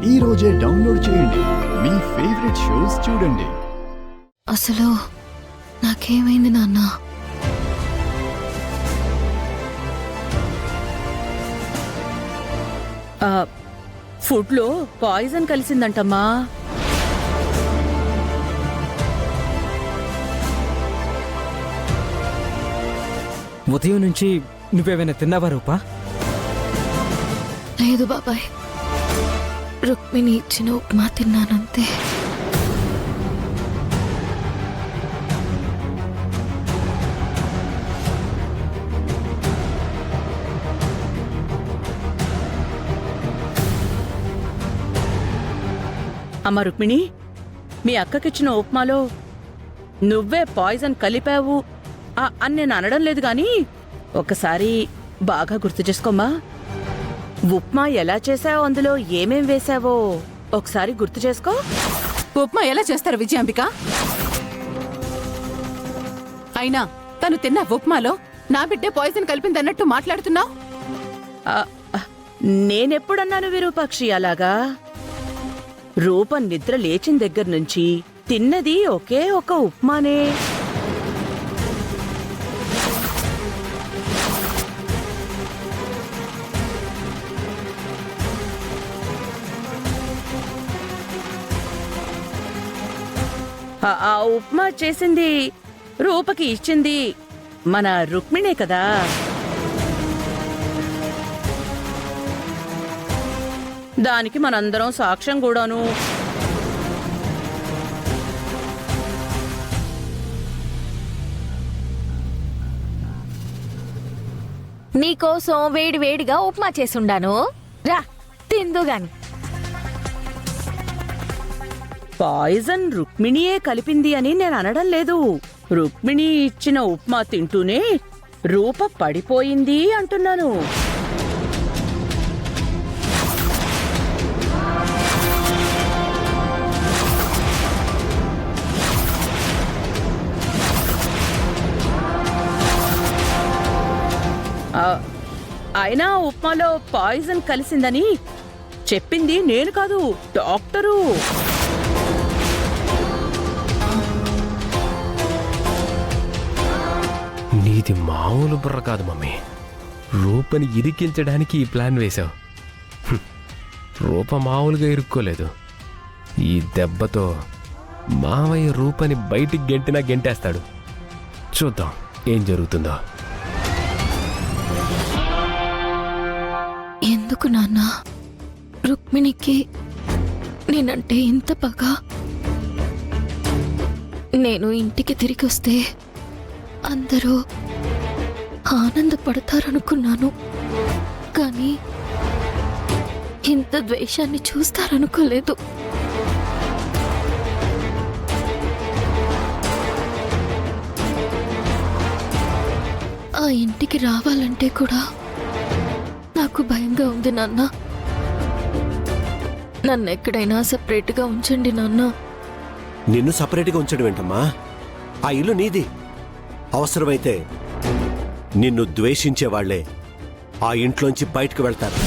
ఈ రోజే డౌన్లోడ్ చేయండి. మీ ఫేవరెట్ షోస్ చూడండి. అసలు నాకేమైంది నాన్న? ఫుడ్ లో పాయిజన్ కలిసిందంటమ్మా. ఉదయం నుంచి నువ్వేమైనా తిన్నావా రూపా? లేదు బాబాయ్, రుక్మిణి ఇచ్చిన ఉప్మా తిన్నానంతే. అమ్మ రుక్మిణి, మీ అక్కకిచ్చిన ఉప్మాలో నువ్వే పాయిజన్ కలిపావు అని నేను అనడం లేదు గాని ఒకసారి బాగా గుర్తు చేసుకోమ్మా. ఉప్మా ఎలా చేసావో, అందులో ఏమేం వేసావో ఒకసారి గుర్తు చేసుకో. ఉప్మా ఎలా చేస్తారు విజయాంబిక? అయినా తను తిన్న ఉప్మాలో నా బిడ్డే పాయిజన్ కలిపిందన్నట్టు మాట్లాడుతున్నావు. నేనెప్పుడన్నాను విరూపాక్షి అలాగా? రూప నిద్ర లేచిన దగ్గర నుంచి తిన్నది ఒకే ఒక ఉప్మానే. ఆ ఉప్మా చేసింది, రూపకి ఇచ్చింది మన రుక్మిణే కదా. దానికి మనందరం సాక్ష్యం కూడాను. నీకోసం వేడి వేడిగా ఉప్మా చేసుండాను, రా తిందుగాని. పాయిజన్ రుక్మిణియే కలిపింది అని నేను అనడం లేదు. రుక్మిణి ఇచ్చిన ఉప్మా తింటూనే రూప పడిపోయింది అంటున్నాను. అయినా ఉప్మాలో పాయిజన్ కలిసిందని చెప్పింది నేను కాదు, డాక్టరు. నీది మామూలు బుర్ర కాదు మమ్మీ. రూపని ఇరికించడానికి ఈ ప్లాన్ వేశావు. రూప మామూలుగా ఇరుక్కోలేదు. ఈ దెబ్బతో మావయ్య రూపని బయటికి గెంటినా గెంటేస్తాడు. చూద్దాం ఏం జరుగుతుందో. ఎందుకు నాన్న రుక్మిణికి నేనంటే ఇంత పగ? నేను ఇంటికి తిరిగి వస్తే అందరూ ఆనందపడతారనుకున్నాను, కానీ ఇంత ద్వేషాన్ని చూస్తారనుకోలేదు. ఆ ఇంటికి రావాలంటే కూడా నాకు భయంగా ఉంది నాన్న. నన్ను ఎక్కడైనా సపరేట్గా ఉంచండి నాన్న. నిన్ను సపరేట్గా ఉంచడం ఏంటమ్మా? ఆ ఇల్లు నీది. అవసరమైతే నిన్ను ద్వేషించే వాళ్లే ఆ ఇంట్లోంచి బయటకు వెళ్తారు.